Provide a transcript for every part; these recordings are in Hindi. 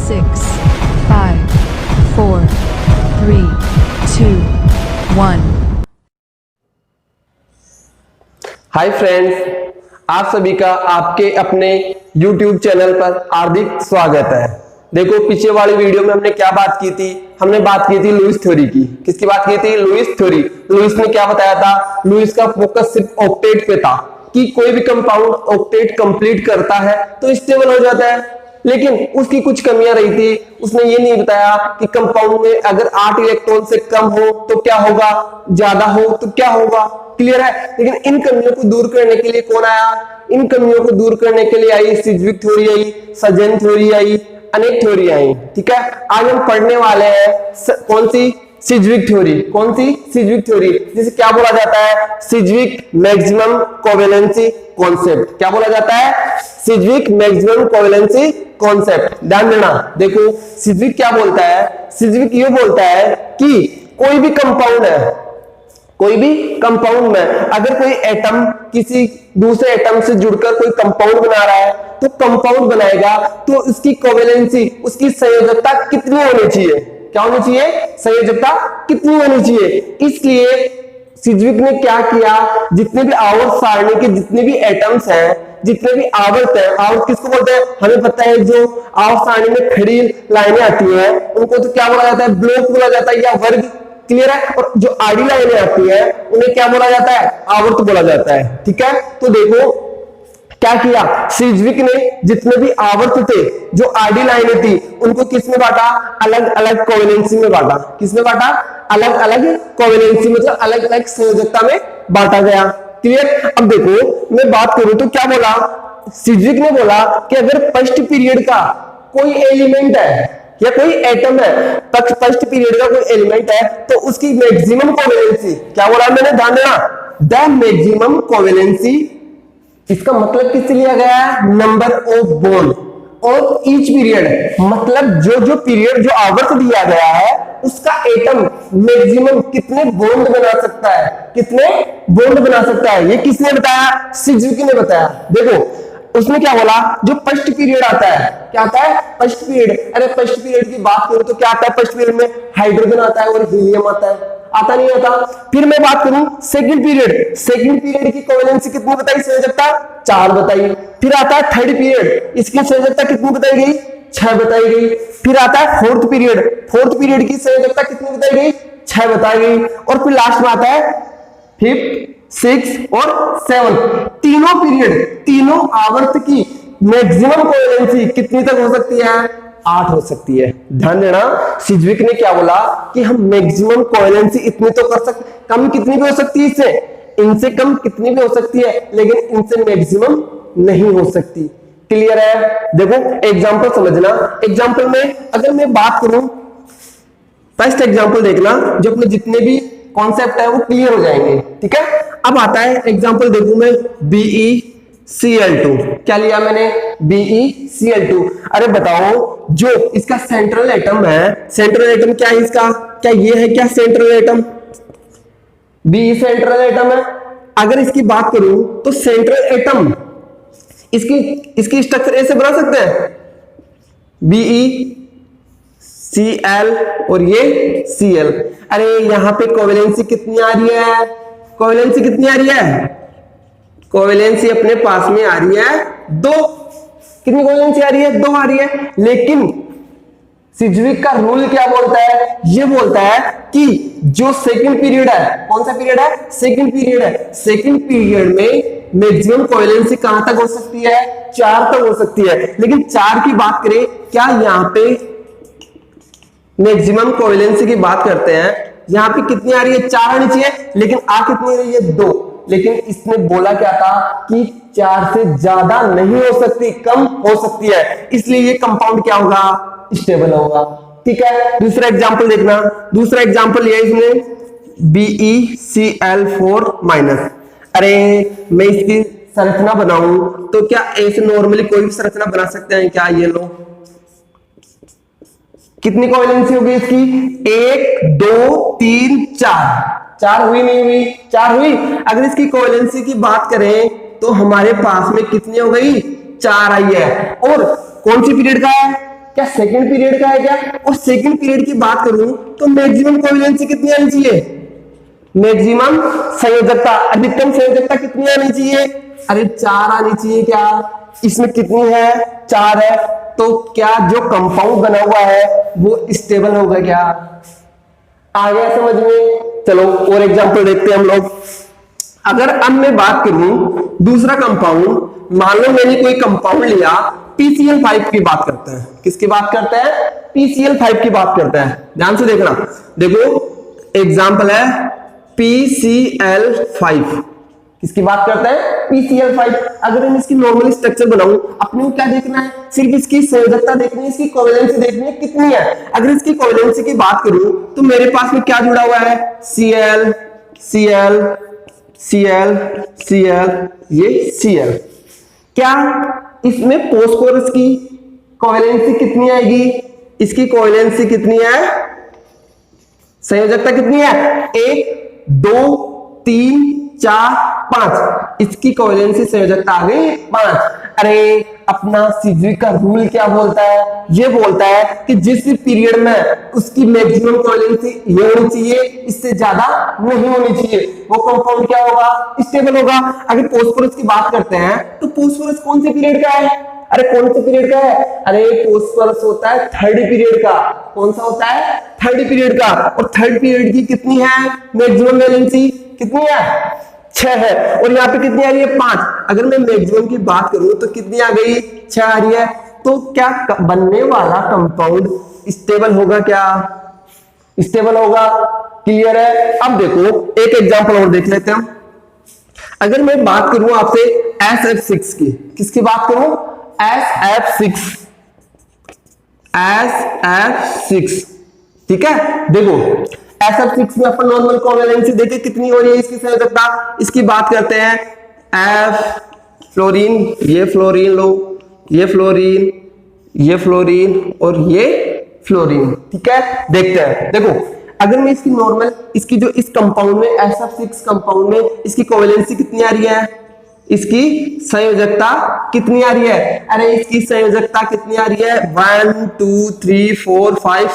6, 5, 4, 3, 2, 1. हाय फ्रेंड्स, आप सभी का आपके अपने YouTube चैनल पर हार्दिक स्वागत है। देखो, पीछे वाली वीडियो में हमने क्या बात की थी? हमने बात की थी लुईस थ्योरी की। किसकी बात की थी? Lewis theory. लुईस ने क्या बताया था? लुईस का फोकस सिर्फ ऑक्टेट पे था कि कोई भी कंपाउंड ऑक्टेट कंप्लीट करता है तो स्टेबल हो जाता है, लेकिन उसकी कुछ कमियां रही थी। उसने ये नहीं बताया कि कंपाउंड में अगर 8 इलेक्ट्रॉन से कम हो तो क्या होगा, ज्यादा हो तो क्या होगा। क्लियर है? लेकिन इन कमियों को दूर करने के लिए कौन आया? इन कमियों को दूर करने के लिए आई सिज्विक थ्योरी आई, सजन थ्योरी आई, अनेक थ्योरी आई। ठीक है, आज हम पढ़ने वाले हैं कौन सी? सिज्विक थ्योरी। कौन सी? सिज्विक थ्योरी, जिसे क्या बोला जाता है? सिज्विक मैक्सिमम कोवेलेंसी कॉन्सेप्ट। क्या बोला जाता है? सिज्विक मैक्सिमम कोवेलेंसी कॉन्सेप्ट। ध्यान देना। देखो, सिज्विक क्या बोलता है? सिज्विक ये बोलता है कि कोई भी कंपाउंड है, कोई भी कंपाउंड में अगर कोई एटम किसी दूसरे एटम से जुड़कर कोई कंपाउंड बना रहा है तो कंपाउंड बनाएगा तो उसकी कोवेलेंसी, उसकी संयोजकता कितनी होनी चाहिए? क्या होनी चाहिए? संयोजकता कितनी होनी चाहिए। इसलिए सिज्विक ने क्या किया? जितने भी आवर्त सारणी के जितने भी एटम्स हैं, जितने भी आवर्त है, आवर्त किसको बोलते हैं? हमें पता है, जो आवर्त सारणी में खड़ी लाइनें आती हैं उनको तो क्या बोला जाता है? ब्लॉक बोला जाता है या वर्ग। क्लियर है? और जो आड़ी लाइनें आती है उन्हें क्या बोला जाता है? आवर्त बोला जाता है। ठीक है, तो देखो क्या किया सिज्विक ने? जितने भी आवर्त थे, जो आडी लाइनें थी, उनको किसमें बांटा? अलग अलग कोवेलेंसी में बांटा। किसमें बांटा? अलग अलग कोवेलेंसी, मतलब अलग अलग संयोजकता में बांटा गया। क्लियर? अब देखो, मैं बात करूं तो क्या बोला सिज्विक ने? बोला कि अगर फर्स्ट पीरियड का कोई एलिमेंट है या कोई एटम है, फर्स्ट पीरियड का कोई एलिमेंट है, तो उसकी मैक्सिमम कोवेलेंसी, क्या बोला मैंने? ध्यान देना, द मैक्सिमम कोवेलेंसी। इसका मतलब किससे लिया गया है? नंबर ऑफ बॉन्ड और ईच पीरियड, मतलब जो जो पीरियड, जो आवर्त दिया गया है, उसका एटम मैक्सिमम कितने बॉन्ड बना सकता है, कितने बॉन्ड बना सकता है। ये किसने बताया? सिज्विक ने बताया। देखो, उसने क्या बोला? जो फर्स्ट पीरियड आता है, क्या आता है? First period. अरे फर्स्ट पीरियड की बात करूं तो क्या आता है? फर्स्ट पीरियड में हाइड्रोजन आता है और हीलियम आता है। आता नहीं आता? फिर मैं बात करूं सेकंड पीरियड, सेकंड पीरियड की कोवेलेंसी कितनी बताई? संयोजकता 4 बताई। फिर आता है थर्ड पीरियड, इसकी संयोजकता कितनी बताई गई? 6 बताई गई। फिर आता है फोर्थ पीरियड, फोर्थ पीरियड की संयोजकता कितनी बताई गई? 6 बताई गई। और फिर लास्ट में आता है फिफ्थ, 6 और 7। तीनों पीरियड, तीनों आवर्त की मैक्सिमम कोवेलेंसी कितनी तक हो सकती है? 8 हो सकती है। ध्यान देना, सिज्विक ने क्या बोला कि हम मैक्सिमम कोवेलेंसी इतनी तो कर सकते, कम कितनी भी हो सकती है इससे, इनसे कम कितनी भी हो सकती है, लेकिन इनसे मैक्सिमम नहीं हो सकती। क्लियर है? देखो एग्जांपल समझना। एग्जांपल में अगर मैं बात करूं, फर्स्ट एग्जांपल देखना, जो अपने जितने भी कॉन्सेप्ट है वो क्लियर हो जाएंगे। ठीक है, अब आता है एग्जांपल देखूं मैं, BeCl2। क्या लिया मैंने? BeCl2। अरे बताओ, जो इसका सेंट्रल एटम है, सेंट्रल एटम क्या है इसका? क्या ये है क्या central atom? Be central atom है। अगर इसकी बात करूं तो सेंट्रल एटम इसकी स्ट्रक्चर ऐसे बना सकते हैं, BeCl और ये Cl। अरे यहां पे कोवेलेंसी कितनी आ रही है? कोवेलेंसी कितनी आ रही है? कोवेलेंसी अपने पास में आ रही है 2। कितनी कोवेलेंसी आ रही है? 2 आ रही है। लेकिन सिज्विक का रूल क्या बोलता है? ये बोलता है कि जो सेकंड पीरियड है, कौन सा पीरियड है? सेकंड पीरियड है। सेकंड पीरियड में मैक्सिमम कोवेलेंसी कहां तक हो सकती है? 4 तक हो सकती है। लेकिन 4 की बात करें, क्या यहां पे मैक्सिमम कोवेलेंसी की बात करते हैं, यहां पे कितनी आ रही है? 4 आनी चाहिए, लेकिन आ कितनी रही है? 2। लेकिन इसने बोला क्या था कि 4 से ज्यादा नहीं हो सकती, कम हो सकती है। इसलिए ये कंपाउंड क्या होगा? स्टेबल होगा। ठीक है, दूसरा एग्जांपल देखना। दूसरा एग्जांपल लिया इसने BeCl4-। अरे मैं इसकी संरचना बनाऊं तो क्या ऐसे नॉर्मली कोई भी संरचना बना सकते हैं क्या? ये लो, कितनी कोवेलेंसी होगी इसकी? 1 2 3 4 हुई नहीं हुई? 4 हुई। अगर इसकी कोवेलेंसी की बात करें तो हमारे पास में कितनी हो गई? 4 आई है। और कौन सी पीरियड का है? क्या सेकंड पीरियड का है क्या? और सेकंड पीरियड की बात करूं तो मैक्सिमम कोवेलेंसी कितनी आनी चाहिए? मैक्सिमम संयोजकता, अधिकतम संयोजकता कितनी आनी चाहिए? अरे 4 आनी चाहिए। क्या इसमें कितनी है? 4 है। तो क्या जो कंपाउंड बना हुआ है वो स्टेबल होगा क्या? आ गया समझ में? चलो और एग्जांपल देखते हैं हम लोग। अगर अब मैं बात करूं दूसरा कंपाउंड, मान लो मैंने कोई कंपाउंड लिया, PCl5 की बात करते हैं। किसकी बात करते हैं? PCl5 की बात करते हैं। ध्यान से देखना, देखो एग्जांपल है PCl5। किसकी बात करते हैं? PCl5। अगर मैं इसकी नॉर्मल स्ट्रक्चर बनाऊं, अपने को क्या देखना है? सिर्फ इसकी संयोजकता देखनी है, इसकी कोवेलेंसी देखनी है कितनी है। अगर इसकी कोवेलेंसी की बात करूं तो मेरे पास में क्या जुड़ा हुआ है? Cl Cl Cl Cl, ये Cl। क्या इसमें फोस्फोरस की कोवेलेंसी कितनी आएगी? इसकी कोवेलेंसी कितनी है? संयोजकता कितनी है? 1 2 3 4 5। इसकी कोवेलेंसी संयोजकता आ गई 5। अरे अपना सिज्विक का रूल क्या बोलता है? ये बोलता है कि जिस पीरियड में उसकी मैक्सिमम कोवेलेंसी ये होनी चाहिए, इससे ज्यादा नहीं होनी चाहिए, वो कंपाउंड क्या होगा? स्टेबल होगा। अगर फोस्फोरस की बात करते हैं तो फोस्फोरस कौन से पीरियड का है? अरे कौन से पीरियड का है? अरे फोस्फोरस होता है थर्ड पीरियड का। कौन सा होता है? थर्ड पीरियड का। और थर्ड पीरियड की कितनी है मैक्सिमम वैलेंसी? कितनी है? 6 है। और यहाँ पे कितनी आ रही है? 5। अगर मैं मैक्सिमम की बात करूं तो कितनी आ गई? 6 आ रही है। तो क्या बनने वाला कंपाउंड स्टेबल होगा? क्या स्टेबल होगा? क्लियर है? अब देखो एक एग्जांपल और देख लेते हैं हम। अगर मैं बात करूं आपसे SF6 की, किसकी बात करूं? SF6। SF6, ठीक है। देखो SF6 में अपन नॉर्मल कोवेलेंसी देखे कितनी हो रही है इसकी संयोजकता। इसकी बात करते हैं F फ्लोरीन, ये फ्लोरीन लो, ये फ्लोरीन, ये फ्लोरीन और ये फ्लोरीन, ठीक है। देखते हैं, देखो अगर मैं इसकी नॉर्मल, इसकी जो इस कंपाउंड में SF6 कंपाउंड में इसकी कोवेलेंसी कितनी आ रही है? इसकी संयोजकता कितनी आ रही है? अरे इसकी संयोजकता कितनी आ रही है? 1 2 3 4 5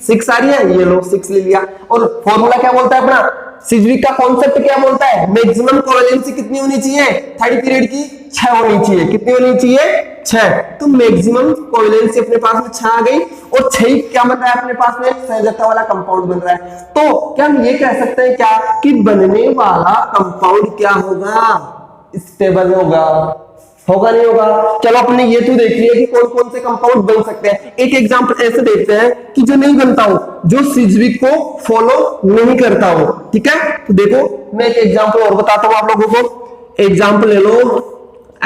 6 आ रही है। ये लो 6 ले लिया। और फॉर्मूला क्या बोलता है अपना? सिज्विक का कॉन्सेप्ट क्या बोलता है? मैक्सिमम कोवेलेंसी कितनी होनी चाहिए? थर्ड पीरियड की 6 होनी चाहिए। कितनी होनी चाहिए? 6। तो मैक्सिमम कोवेलेंसी अपने पास में 6 आ गई। और 6 क्या बन रहा है अपने पास में? संयोजकता वाला कंपाउंड बन रहा है। तो क्या हम ये कह सकते हैं क्या कि बनने वाला कंपाउंड क्या होगा? स्टेबल होगा। होगा नहीं होगा? चलो अपने ये तो देख लिया कि कौन कौन से कंपाउंड बन सकते हैं। एक एग्जांपल ऐसे देखते हैं कि जो नहीं बनता हो, जो सिज्विक को फॉलो नहीं करता हो, ठीक है। तो देखो मैं एक एग्जांपल और बताता हूं आप लोगों को। एग्जांपल ले लो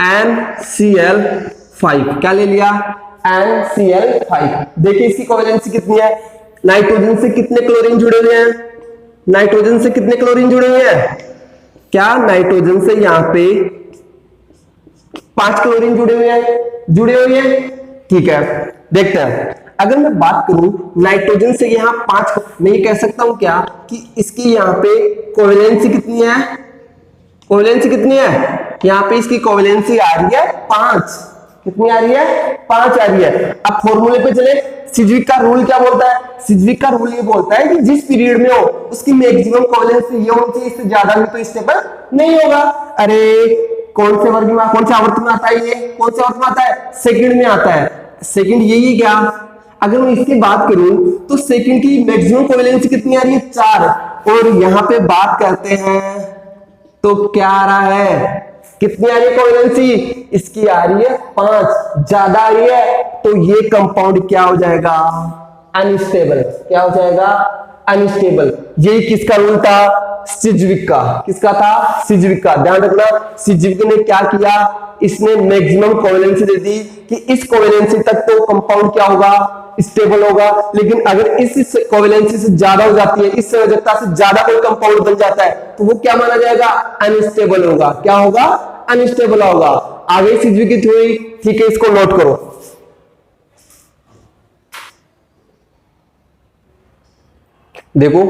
NCl5। क्या ले लिया? NCl5। देखिए इसकी कोवेलेंसी कितनी है? नाइट्रोजन से कितने क्लोरीन जुड़े हुए हैं? नाइट्रोजन से कितने क्लोरीन जुड़े हुए हैं? क्या नाइट्रोजन से यहां पे 5 क्लोरीन जुड़े हुए हैं? जुड़े हुए हैं, ठीक है। देखते हैं, अगर मैं बात करूं नाइट्रोजन से यहां 5, मैं ये कह सकता हूं क्या कि इसकी यहां पे कोवेलेंसी कितनी है? कोवेलेंसी कितनी है? यहां पे इसकी कोवेलेंसी आ रही है 5। कितनी आ रही है? 5 आ रही है। अब फॉर्मूले पे चले। सिज्विक का रूल क्या बोलता है? सिज्विक का रूल ये बोलता है कि जिस पीरियड में हो उसकी मैक्सिमम कोवेलेंसी ये होनी चाहिए, इससे ज्यादा भी तो स्टेबल नहीं होगा। अरे कौन से वर्ग में, कौन से आवर्त में आता है? ये कौन से आवर्त में आता है? सेकंड में आता है। सेकंड यही क्या? अगर मैं इसकी बात करूं तो सेकंड की मैक्सिमम कोवेलेंसी कितनी आ रही है? 4। और यहां पे बात करते हैं तो क्या आ रहा है? कितनी आ रही है कोवेलेंसी? इसकी आ रही है 5, ज्यादा आ रही है। तो ये कंपाउंड क्या हो जाएगा? अनस्टेबल। क्या हो जाएगा? अनस्टेबल। यही किसका रूल था? सिज्विक का। किसका था? सिज्विक का। ध्यान रखना, सिज्विक ने क्या किया? इसने मैक्सिमम कोवेलेंसी दे दी कि इस कोवेलेंसी तक तो कंपाउंड क्या होगा? स्टेबल होगा। लेकिन अगर इस कोवेलेंसी से ज्यादा हो जाती है, इस संयोजकता से ज्यादा कोई कंपाउंड बन जाता है, तो वो क्या माना जाएगा? अनस्टेबल होगा। क्या होगा? अनस्टेबल होगा। आगे सिज्विक की थ्योरी, ठीक है, इसको नोट करो। देखो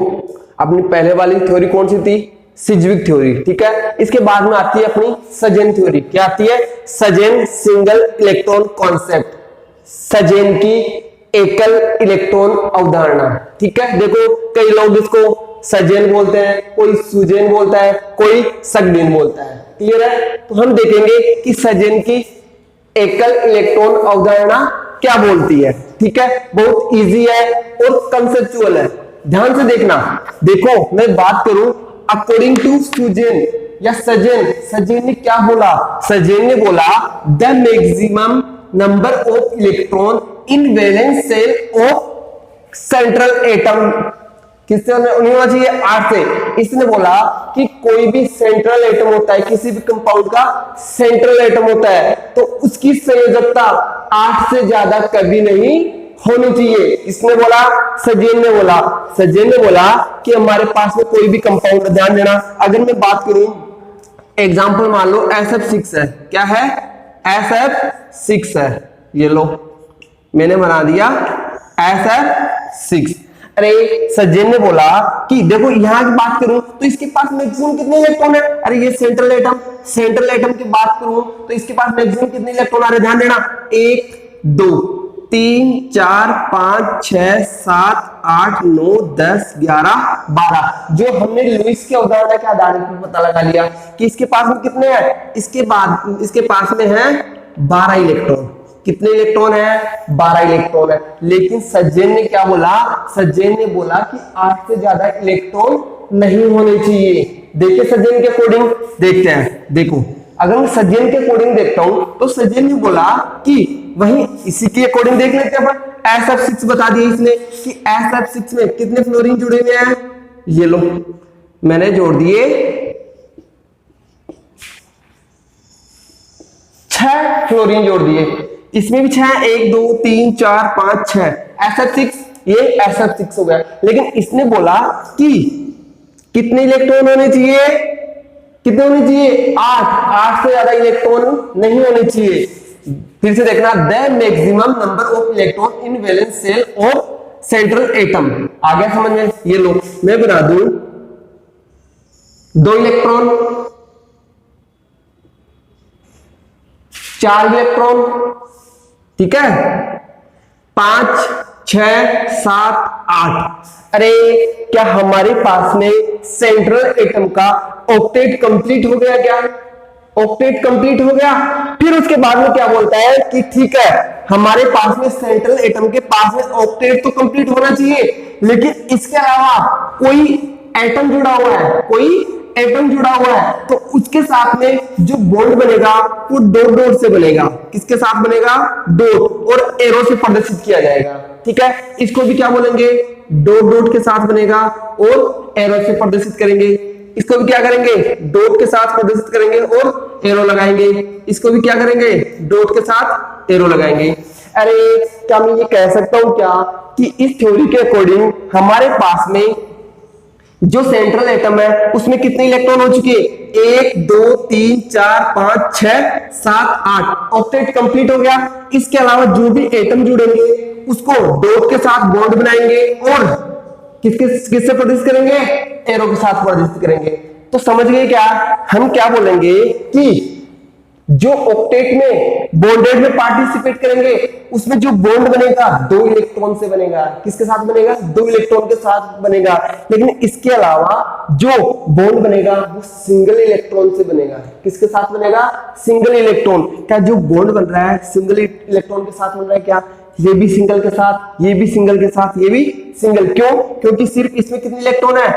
अपनी पहले वाली थ्योरी कौन सी थी? सिज्विक थ्योरी, ठीक है। इसके बाद में आती है अपनी सजेन थ्योरी। क्या आती है? सजेन सिंगल इलेक्ट्रॉन कॉन्सेप्ट। सजेन की एकल इलेक्ट्रॉन अवधारणा। ठीक है, देखो कई लोग इसको सजेन बोलते हैं, कोई सुजेन बोलता है, कोई सगडेन बोलता है। क्लियर है? तो हम देखेंगे कि सजेन की एकल इलेक्ट्रॉन अवधारणा क्या बोलती है। ठीक है, बहुत इजी है और कंसेप्चुअल है, ध्यान से देखना। देखो मैं बात करूं अकॉर्डिंग टू सुजेन या सजेन, सजेन ने क्या बोला? सजेन ने बोला the maximum number of electron in valence shell of central atom किससे होना चाहिए? 8 से। इसने बोला कि कोई भी सेंट्रल एटम होता है, किसी भी कंपाउंड का सेंट्रल एटम होता है, तो उसकी संयोजकता 8 से ज्यादा कभी नहीं होनी चाहिए। इसने बोला, सजेन ने बोला। सजेन ने बोला कि हमारे पास में कोई भी कंपाउंड, ध्यान देना, अगर मैं बात करूं एग्जांपल मान लो SF6 है। क्या है? SF6 है। ये लो मैंने बना दिया SF6। अरे सज्जन ने बोला कि देखो यहां की बात करूं तो इसके पास मैक्सिमम कितने इलेक्ट्रॉन है? अरे ये सेंट्रल एटम की बात करूं तो इसके पास मैक्सिमम कितने इलेक्ट्रॉन आ रहे? ध्यान देना, 1 2 3 4 5 6 7 8 9 10 11 12। जो हमने लुईस की अवधारणा के आधार पर पता लगा लिया कि इसके पास में कितने हैं। इसके पास में है 12 इलेक्ट्रॉन। कितने इलेक्ट्रॉन है? 12 इलेक्ट्रॉन है। लेकिन सज्जन ने क्या बोला? सज्जन ने बोला कि 8 से ज्यादा इलेक्ट्रॉन नहीं होने चाहिए। देखिए सज्जन के अकॉर्डिंग देखते हैं। देखो अगर मैं सज्जन के अकॉर्डिंग देखता हूं तो सज्जन ने बोला कि वहीं इसी के अकॉर्डिंग देख लेते हैं अपन। SF6 बता दिया इसने कि SF6 में कितने फ्लोरीन जुड़े हुए हैं? ये लो मैंने जोड़ दिए 6 फ्लोरीन जोड़ दिए। इसमें भी 6, 1 2 3 4 5 6। SF6 ये SF6 हो गया। लेकिन इसने बोला कि कितने इलेक्ट्रॉन होने चाहिए? कितने होने चाहिए? 8 से ज्यादा इलेक्ट्रॉन नहीं होने चाहिए। फिर से देखना, the maximum number of electron in valence shell of central atom. आ गया समझ में? ये लो मैं बना दूं 2 इलेक्ट्रॉन, 4 इलेक्ट्रॉन, ठीक है, 5 6 7 8। अरे क्या हमारे पास में सेंट्रल एटम का ऑक्टेट कंप्लीट हो गया? क्या ऑक्टेट कंप्लीट हो गया? फिर उसके बाद में क्या बोलता है कि ठीक है हमारे पास में सेंट्रल एटम के पास में ऑक्टेट तो कंप्लीट होना चाहिए, लेकिन इसके अलावा कोई एटम जुड़ा हुआ है, तो उसके साथ में जो बॉन्ड बनेगा वो डॉट डॉट से बनेगा। किसके साथ बनेगा? डॉट, और एरो से प्रदर्शित किया जाएगा। ठीक है, इसको भी क्या बोलेंगे? डॉट डॉट के साथ बनेगा और एरो से प्रदर्शित करेंगे। इसको भी क्या करेंगे? डॉट के साथ प्रदर्शित करेंगे और एरो लगाएंगे। इसको भी क्या करेंगे? डॉट के साथ एरो लगाएंगे। अरे क्या मैं ये कह सकता हूं क्या कि इस थ्योरी के अकॉर्डिंग हमारे पास में जो सेंट्रल एटम है उसमें कितने इलेक्ट्रॉन हो चुके? 1 2 3 4 5 6 7 8। ऑक्टेट कंप्लीट हो गया। इसके अलावा जो भी एटम जुड़ेंगे उसको डॉट के साथ बॉन्ड बनाएंगे और किससे प्रदर्शित करेंगे? एरो के साथ प्रदर्शित करेंगे। तो समझ गए क्या? हम क्या बोलेंगे कि जो ऑक्टेट में बॉन्डेड में पार्टिसिपेट करेंगे उसमें जो बॉन्ड बनेगा 2 इलेक्ट्रॉन से बनेगा। किसके साथ बनेगा? 2 इलेक्ट्रॉन के साथ बनेगा। लेकिन इसके अलावा जो बॉन्ड बनेगा वो सिंगल इलेक्ट्रॉन से बनेगा। किसके साथ बनेगा? Single electron. क्या जो बॉन्ड बन रहा है सिंगल इलेक्ट्रॉन के साथ बन रहा है? क्या ये भी सिंगल के साथ, ये भी सिंगल के साथ, ये भी सिंगल। क्यों? क्योंकि सिर्फ इसमें कितने इलेक्ट्रॉन है?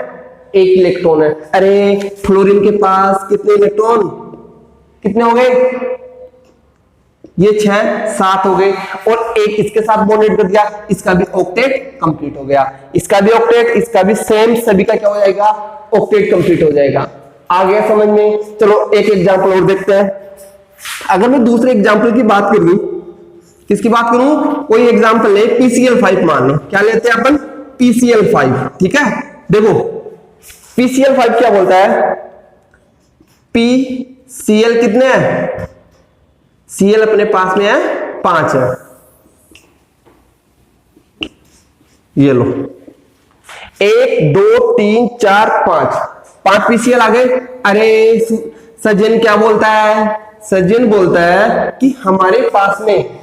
1 इलेक्ट्रॉन है। अरे फ्लोरीन के पास कितने इलेक्ट्रॉन? कितने हो गए? ये 6 7 हो गए और 1 इसके साथ बॉन्डेड कर दिया। इसका भी ऑक्टेट कंप्लीट हो गया। इसका भी ऑक्टेट, इसका भी सेम, सभी का क्या हो जाएगा? ऑक्टेट कंप्लीट हो जाएगा। आ गया समझ में? चलो एक एग्जांपल और देखते हैं। अगर मैं दूसरे एग्जांपल की बात करूं, किसकी बात करूं? कोई एग्जांपल ले, PCl5 मान लो। क्या लेते हैं अपन? PCl5। ठीक है, देखो PCl5 क्या बोलता है? PCl कितने हैं? Cl अपने पास में है 5 है। ये लो 1 2 3 4 5 PCl आ गए। अरे सज्जन क्या बोलता है? सज्जन बोलता है कि हमारे पास में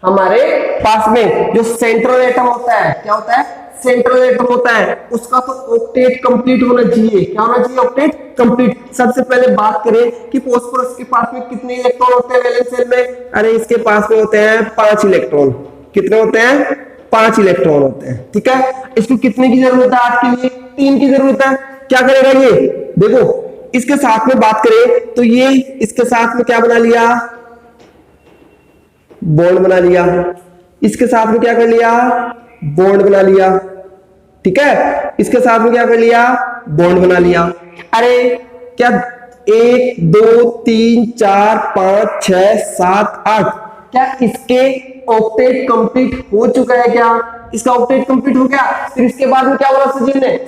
हमारे पास में जो सेंट्रल एटम होता है, क्या होता है, सेंट्रल एटम होता है, उसका तो ऑक्टेट कंप्लीट होना चाहिए। क्या होना चाहिए, ऑक्टेट कंप्लीट। सबसे पहले बात करें कि फास्फोरस के पास में कितने इलेक्ट्रॉन होते हैं वैलेंस शेल में। अरे इसके पास में होते हैं 5 इलेक्ट्रॉन। कितने होते हैं, 5 इलेक्ट्रॉन होते हैं। ठीक है, इसको कितने की जरूरत है आज के लिए, 3 की जरूरत है। क्या करेगा ये, देखो इसके साथ में बात करें तो ये इसके साथ में क्या बना लिया, बॉन्ड बना लिया। इसके साथ में क्या कर लिया, बॉन्ड बना लिया। ठीक है, इसके साथ में क्या कर लिया, बॉन्ड बना लिया। अरे क्या 1 2 3 4 5 6 7 8, क्या इसके ऑक्टेट कंप्लीट हो चुका है, क्या इसका ऑक्टेट कंप्लीट हो गया। फिर इसके बाद में क्या बोला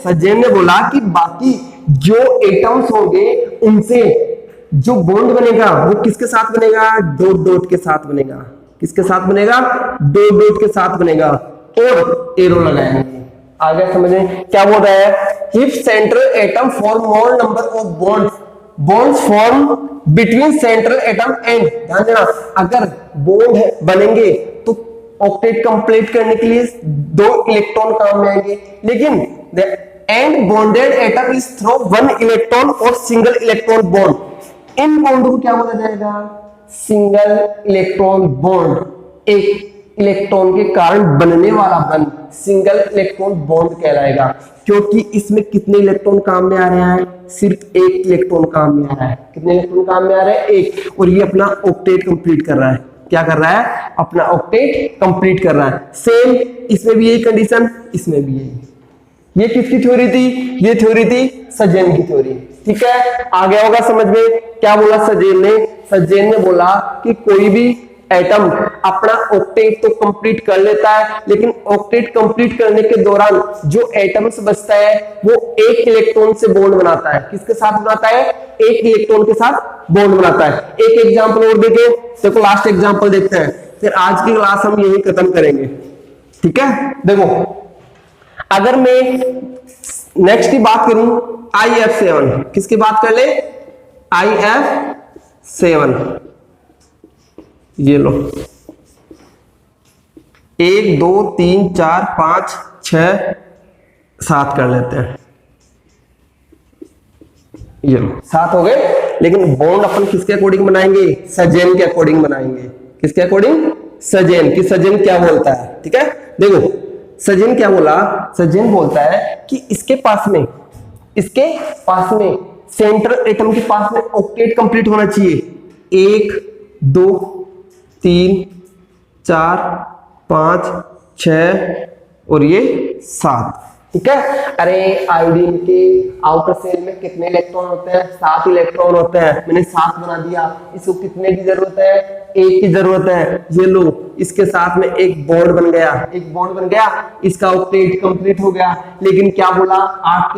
सज्जन ने बोला कि बाकी जो एटम्स होंगे उनसे जो बॉन्ड बनेगा वो किसके साथ बनेगा, डॉट डॉट के साथ बनेगा। किसके साथ बनेगा, डॉट डॉट के साथ बनेगा और एरो लगाएंगे। आगे समझें क्या बोल रहा है, if central atom form more number of bonds form between central atom and, ध्यान देना, अगर बॉन्ड बनेंगे तो ऑक्टेट कंप्लीट करने के लिए 2 इलेक्ट्रॉन काम में आएंगे, लेकिन and bonded atom is through 1 electron और single electron bond. In bond को क्या बोला जाएगा, सिंगल इलेक्ट्रॉन बॉन्ड। एक इलेक्ट्रॉन के कारण बनने वाला बंध सिंगल इलेक्ट्रॉन बॉन्ड कहलाएगा, क्योंकि इसमें कितने इलेक्ट्रॉन काम में आ रहे हैं, सिर्फ 1 इलेक्ट्रॉन काम में आ रहा है। कितने इलेक्ट्रॉन काम में आ रहे हैं, 1, और ये अपना ऑक्टेट कंप्लीट कर रहा है। क्या कर रहा है, अपना ऑक्टेट कंप्लीट कर रहा है। सेम इसमें भी यही कंडीशन, इसमें भी यही। ये किसकी थ्योरी थी, ये थ्योरी थी सज्जन की थ्योरी। ठीक है, आ गया होगा समझ में। क्या बोला सज्जन ने बोला कि कोई भी एटम अपना ऑक्टेट तो कंप्लीट कर लेता है, लेकिन ऑक्टेट कंप्लीट करने के दौरान जो एटम्स बचता है वो 1 इलेक्ट्रॉन से बॉन्ड बनाता है। किसके साथ बनाता है, 1 इलेक्ट्रॉन के साथ बॉन्ड बनाता है। एक एग्जांपल और देखो लास्ट एग्जांपल देखते हैं, फिर आज की क्लास हम यही खत्म करेंगे। ठीक है, देखो अगर मैं नेक्स्ट की बात करूं IF7, किसकी बात कर ले, IF7, ये लो 1 2 3 4 5 6 7 कर लेते हैं। ये लो 7 हो गए, लेकिन बॉन्ड अपन किसके अकॉर्डिंग बनाएंगे, सज्जन के अकॉर्डिंग बनाएंगे। किसके अकॉर्डिंग, सज्जन की। सज्जन क्या बोलता है, ठीक है, देखो सज्जन क्या बोला, सज्जन बोलता है कि इसके पास में सेंट्रल एटम के पास में ऑक्टेट कंप्लीट होना चाहिए। 1 2 3 4 5 6 और ये 7। ठीक है, अरे आयोडीन के आउटर शेल में कितने इलेक्ट्रॉन होते हैं, 7 इलेक्ट्रॉन होते हैं। मैंने 7 बना दिया। इसको कितने की जरूरत है, 1 की जरूरत है। ये लो, इसके साथ में एक बॉन्ड बन गया, इसका ऑक्टेट कंप्लीट हो गया। लेकिन क्या बोला, 8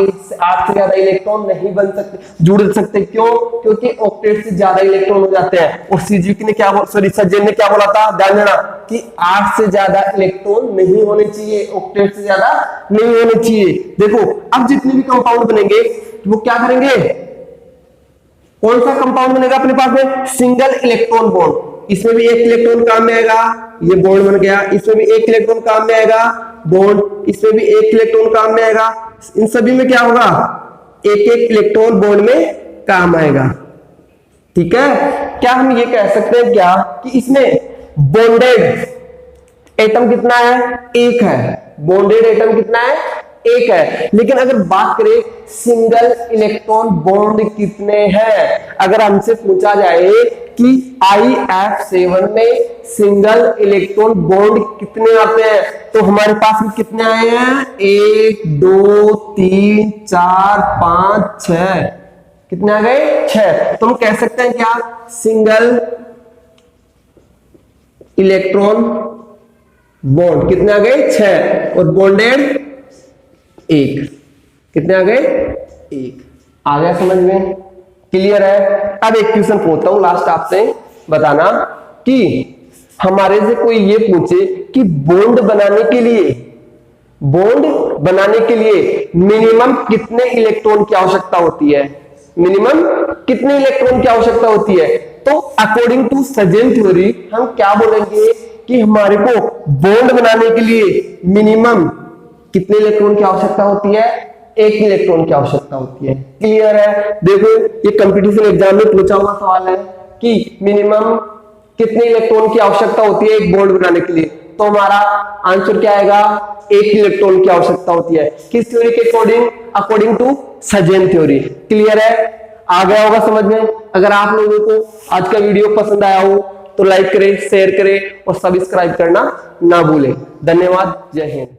से ज्यादा इलेक्ट्रॉन नहीं बन सकते, जुड़ सकते। क्यों, क्योंकि ऑक्टेट से ज्यादा इलेक्ट्रॉन हो जाते हैं। और सीजीकी ने क्या सज्जन ने क्या बोला था, ध्यान देना, कि 8 से ज्यादा इलेक्ट्रॉन नहीं होने चाहिए, ऑक्टेट से ज्यादा नहीं होने चाहिए। देखो अब जितने भी कंपाउंड बनेंगे वो क्या करेंगे, कौन सा कंपाउंड बनेगा अपने पास में, सिंगल इलेक्ट्रॉन बॉन्ड। इसमें भी 1 इलेक्ट्रॉन काम में आएगा, ये बॉन्ड बन गया। इसमें भी 1 इलेक्ट्रॉन काम में आएगा, बॉन्ड। इसमें भी 1 इलेक्ट्रॉन काम में आएगा। इन सभी में क्या होगा, 1 इलेक्ट्रॉन बॉन्ड में काम आएगा। ठीक है, क्या हम ये कह सकते हैं क्या कि इसमें बॉन्डेड एटम कितना है, 1 है। बॉन्डेड एटम कितना है, 1 है। लेकिन अगर बात करें सिंगल इलेक्ट्रॉन बॉन्ड कितने हैं, अगर हमसे पूछा जाए कि IF7 में सिंगल इलेक्ट्रॉन बॉन्ड कितने आते हैं, तो हमारे पास में कितने आए हैं, 1 2 3 4 5 6। कितने आ गए, 6। तो हम कह सकते हैं क्या, सिंगल इलेक्ट्रॉन बॉन्ड कितने आ गए, 6, और बॉन्डेड 1। कितने आ गए, 1। आ गया समझ में, क्लियर है। अब एक क्वेश्चन पूछता हूं लास्ट, आपसे बताना कि हमारे से कोई ये पूछे कि बॉन्ड बनाने के लिए मिनिमम कितने इलेक्ट्रॉन की आवश्यकता होती है, मिनिमम कितने इलेक्ट्रॉन की आवश्यकता होती है। तो अकॉर्डिंग टू सज्जन थ्योरी हम क्या बोलेंगे कि हमारे को बॉन्ड बनाने के लिए मिनिमम कितने इलेक्ट्रॉन की आवश्यकता होती है? एक इलेक्ट्रॉन की आवश्यकता होती है। क्लियर है? देखो ये कंपटीशन एग्जाम में पूछा हुआ सवाल है कि मिनिमम कितने इलेक्ट्रॉन की आवश्यकता होती है एक बॉन्ड बनाने के लिए, तो हमारा आंसर क्या आएगा? एक इलेक्ट्रॉन की आवश्यकता होती है। किस थ्योरी के अकॉर्डिंग? अकॉर्डिंग टू सजेन थ्योरी। क्लियर है? आ गया होगा समझ में। अगर आप लोगों को आज का वीडियो पसंद आया हो तो लाइक करें, शेयर करें और सब्सक्राइब करना ना भूलें। धन्यवाद। जय हिंद।